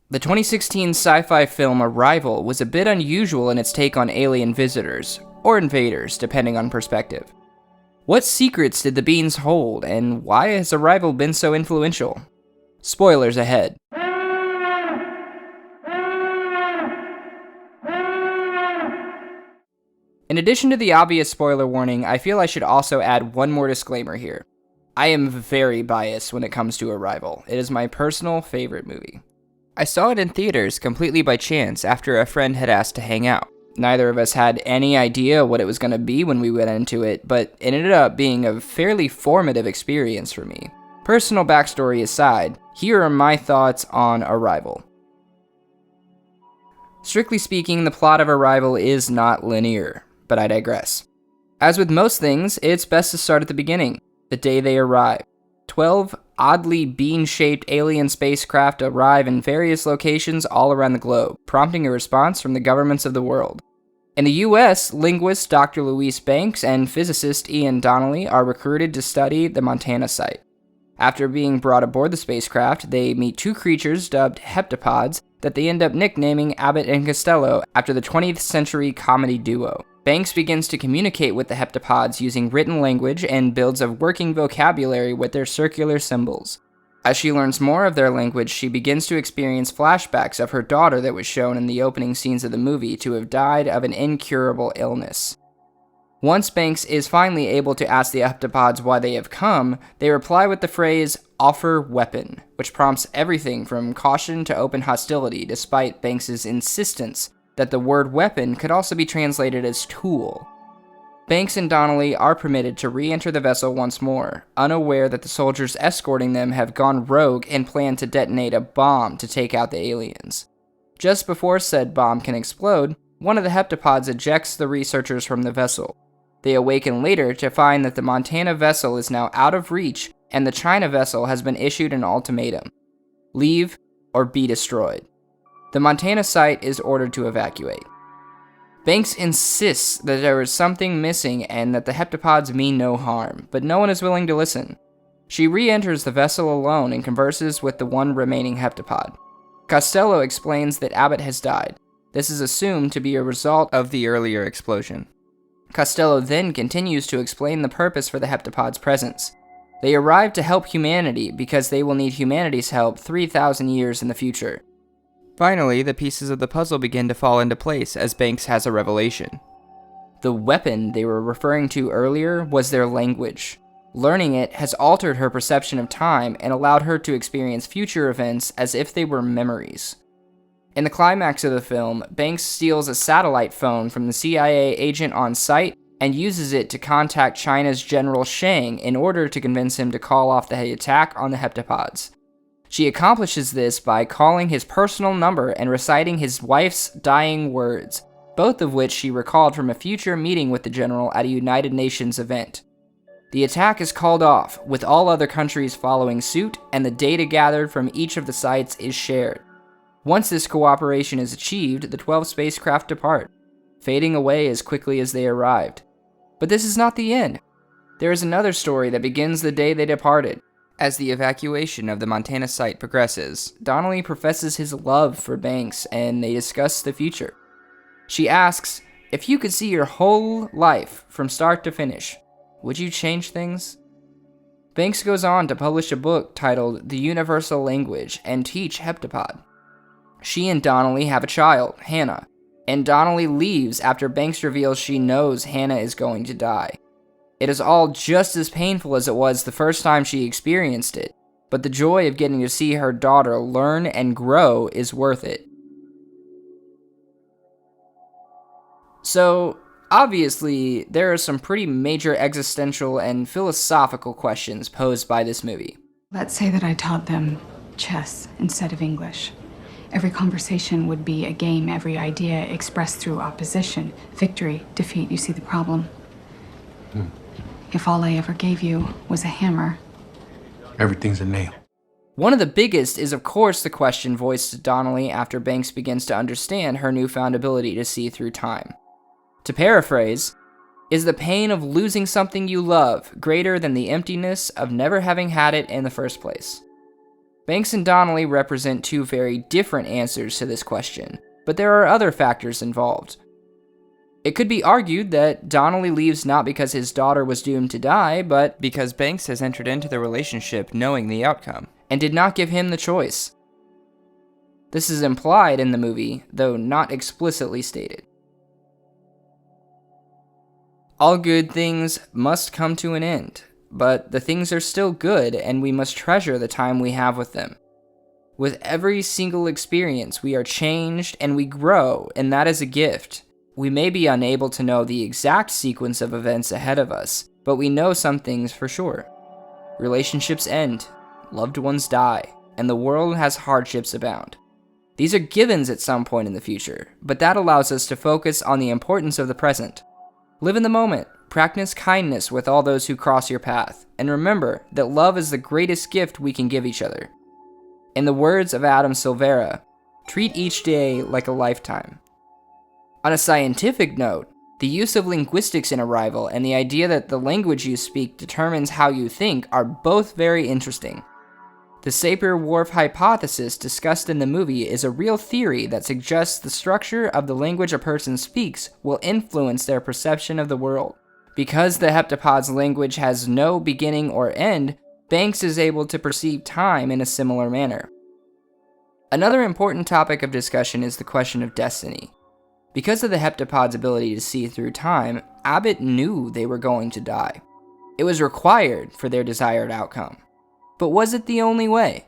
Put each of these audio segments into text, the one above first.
The 2016 sci-fi film Arrival was a bit unusual in its take on alien visitors, or invaders, depending on perspective. What secrets did the beings hold, and why has Arrival been so influential? Spoilers ahead. In addition to the obvious spoiler warning, I feel I should also add one more disclaimer here. I am very biased when it comes to Arrival. It is my personal favorite movie. I saw it in theaters completely by chance after a friend had asked to hang out. Neither of us had any idea what it was going to be when we went into it, but it ended up being a fairly formative experience for me. Personal backstory aside, here are my thoughts on Arrival. Strictly speaking, the plot of Arrival is not linear, but I digress. As with most things, it's best to start at the beginning, the day they arrive. 12 oddly bean-shaped alien spacecraft arrive in various locations all around the globe, prompting a response from the governments of the world. In the US, linguist Dr. Louise Banks and physicist Ian Donnelly are recruited to study the Montana site. After being brought aboard the spacecraft, they meet two creatures dubbed heptapods that they end up nicknaming Abbott and Costello after the 20th century comedy duo. Banks begins to communicate with the heptapods using written language and builds a working vocabulary with their circular symbols. As she learns more of their language, she begins to experience flashbacks of her daughter that was shown in the opening scenes of the movie to have died of an incurable illness. Once Banks is finally able to ask the heptapods why they have come, they reply with the phrase, "offer weapon," which prompts everything from caution to open hostility despite Banks' insistence that the word weapon could also be translated as tool. Banks and Donnelly are permitted to re-enter the vessel once more, unaware that the soldiers escorting them have gone rogue and plan to detonate a bomb to take out the aliens. Just before said bomb can explode, one of the heptapods ejects the researchers from the vessel. They awaken later to find that the Montana vessel is now out of reach and the China vessel has been issued an ultimatum: leave or be destroyed. The Montana site is ordered to evacuate. Banks insists that there is something missing and that the heptapods mean no harm, but no one is willing to listen. She re-enters the vessel alone and converses with the one remaining heptapod. Costello explains that Abbott has died. This is assumed to be a result of the earlier explosion. Costello then continues to explain the purpose for the heptapods' presence. They arrive to help humanity because they will need humanity's help 3,000 years in the future. Finally, the pieces of the puzzle begin to fall into place as Banks has a revelation. The weapon they were referring to earlier was their language. Learning it has altered her perception of time and allowed her to experience future events as if they were memories. In the climax of the film, Banks steals a satellite phone from the CIA agent on site and uses it to contact China's General Shang in order to convince him to call off the attack on the heptapods. She accomplishes this by calling his personal number and reciting his wife's dying words, both of which she recalled from a future meeting with the general at a United Nations event. The attack is called off, with all other countries following suit, and the data gathered from each of the sites is shared. Once this cooperation is achieved, the 12 spacecraft depart, fading away as quickly as they arrived. But this is not the end. There is another story that begins the day they departed. As the evacuation of the Montana site progresses, Donnelly professes his love for Banks and they discuss the future. She asks, if you could see your whole life from start to finish, would you change things? Banks goes on to publish a book titled The Universal Language and teach heptapod. She and Donnelly have a child, Hannah, and Donnelly leaves after Banks reveals she knows Hannah is going to die. It is all just as painful as it was the first time she experienced it, but the joy of getting to see her daughter learn and grow is worth it. So, obviously, there are some pretty major existential and philosophical questions posed by this movie. Let's say that I taught them chess instead of English. Every conversation would be a game, every idea expressed through opposition. Victory, defeat, you see the problem? If all I ever gave you was a hammer, everything's a nail. One of the biggest is, of course, the question voiced to Donnelly after Banks begins to understand her newfound ability to see through time. To paraphrase, Is the pain of losing something you love greater than the emptiness of never having had it in the first place? Banks and Donnelly represent two very different answers to this question, but there are other factors involved. It could be argued that Donnelly leaves not because his daughter was doomed to die, but because Banks has entered into the relationship knowing the outcome, and did not give him the choice. This is implied in the movie, though not explicitly stated. All good things must come to an end, but the things are still good and we must treasure the time we have with them. With every single experience, we are changed and we grow, and that is a gift. We may be unable to know the exact sequence of events ahead of us, but we know some things for sure. Relationships end, loved ones die, and the world has hardships abound. These are givens at some point in the future, but that allows us to focus on the importance of the present. Live in the moment, practice kindness with all those who cross your path, and remember that love is the greatest gift we can give each other. In the words of Adam Silvera, treat each day like a lifetime. On a scientific note, the use of linguistics in Arrival and the idea that the language you speak determines how you think are both very interesting. The Sapir-Whorf hypothesis discussed in the movie is a real theory that suggests the structure of the language a person speaks will influence their perception of the world. Because the heptapod's language has no beginning or end, Banks is able to perceive time in a similar manner. Another important topic of discussion is the question of destiny. Because of the heptapod's ability to see through time, Abbott knew they were going to die. It was required for their desired outcome. But was it the only way?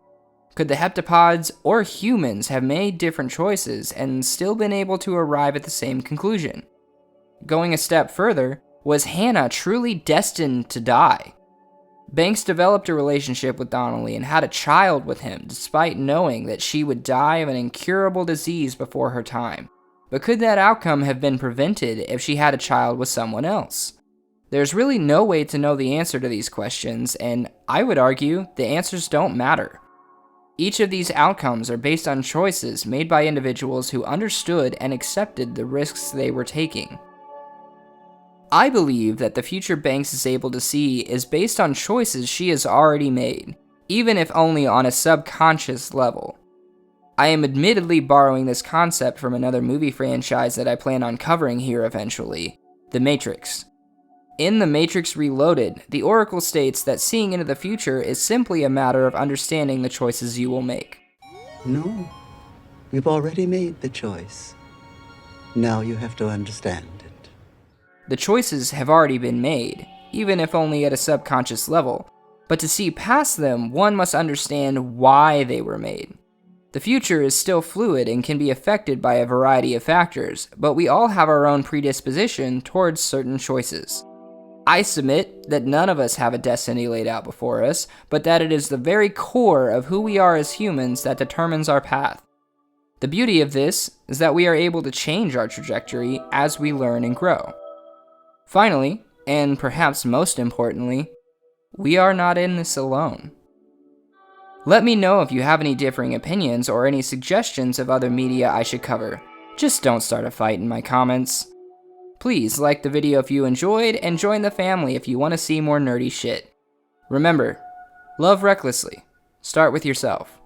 Could the heptapods or humans have made different choices and still been able to arrive at the same conclusion? Going a step further, was Hannah truly destined to die? Banks developed a relationship with Donnelly and had a child with him despite knowing that she would die of an incurable disease before her time. But could that outcome have been prevented if she had a child with someone else? There's really no way to know the answer to these questions, and I would argue the answers don't matter. Each of these outcomes are based on choices made by individuals who understood and accepted the risks they were taking. I believe that the future Banks is able to see is based on choices she has already made, even if only on a subconscious level. I am admittedly borrowing this concept from another movie franchise that I plan on covering here eventually, The Matrix. In The Matrix Reloaded, the Oracle states that seeing into the future is simply a matter of understanding the choices you will make. No, you've already made the choice. Now you have to understand it. The choices have already been made, even if only at a subconscious level, but to see past them, one must understand why they were made. The future is still fluid and can be affected by a variety of factors, but we all have our own predisposition towards certain choices. I submit that none of us have a destiny laid out before us, but that it is the very core of who we are as humans that determines our path. The beauty of this is that we are able to change our trajectory as we learn and grow. Finally, and perhaps most importantly, we are not in this alone. Let me know if you have any differing opinions or any suggestions of other media I should cover. Just don't start a fight in my comments. Please like the video if you enjoyed and join the family if you want to see more nerdy shit. Remember, love recklessly. Start with yourself.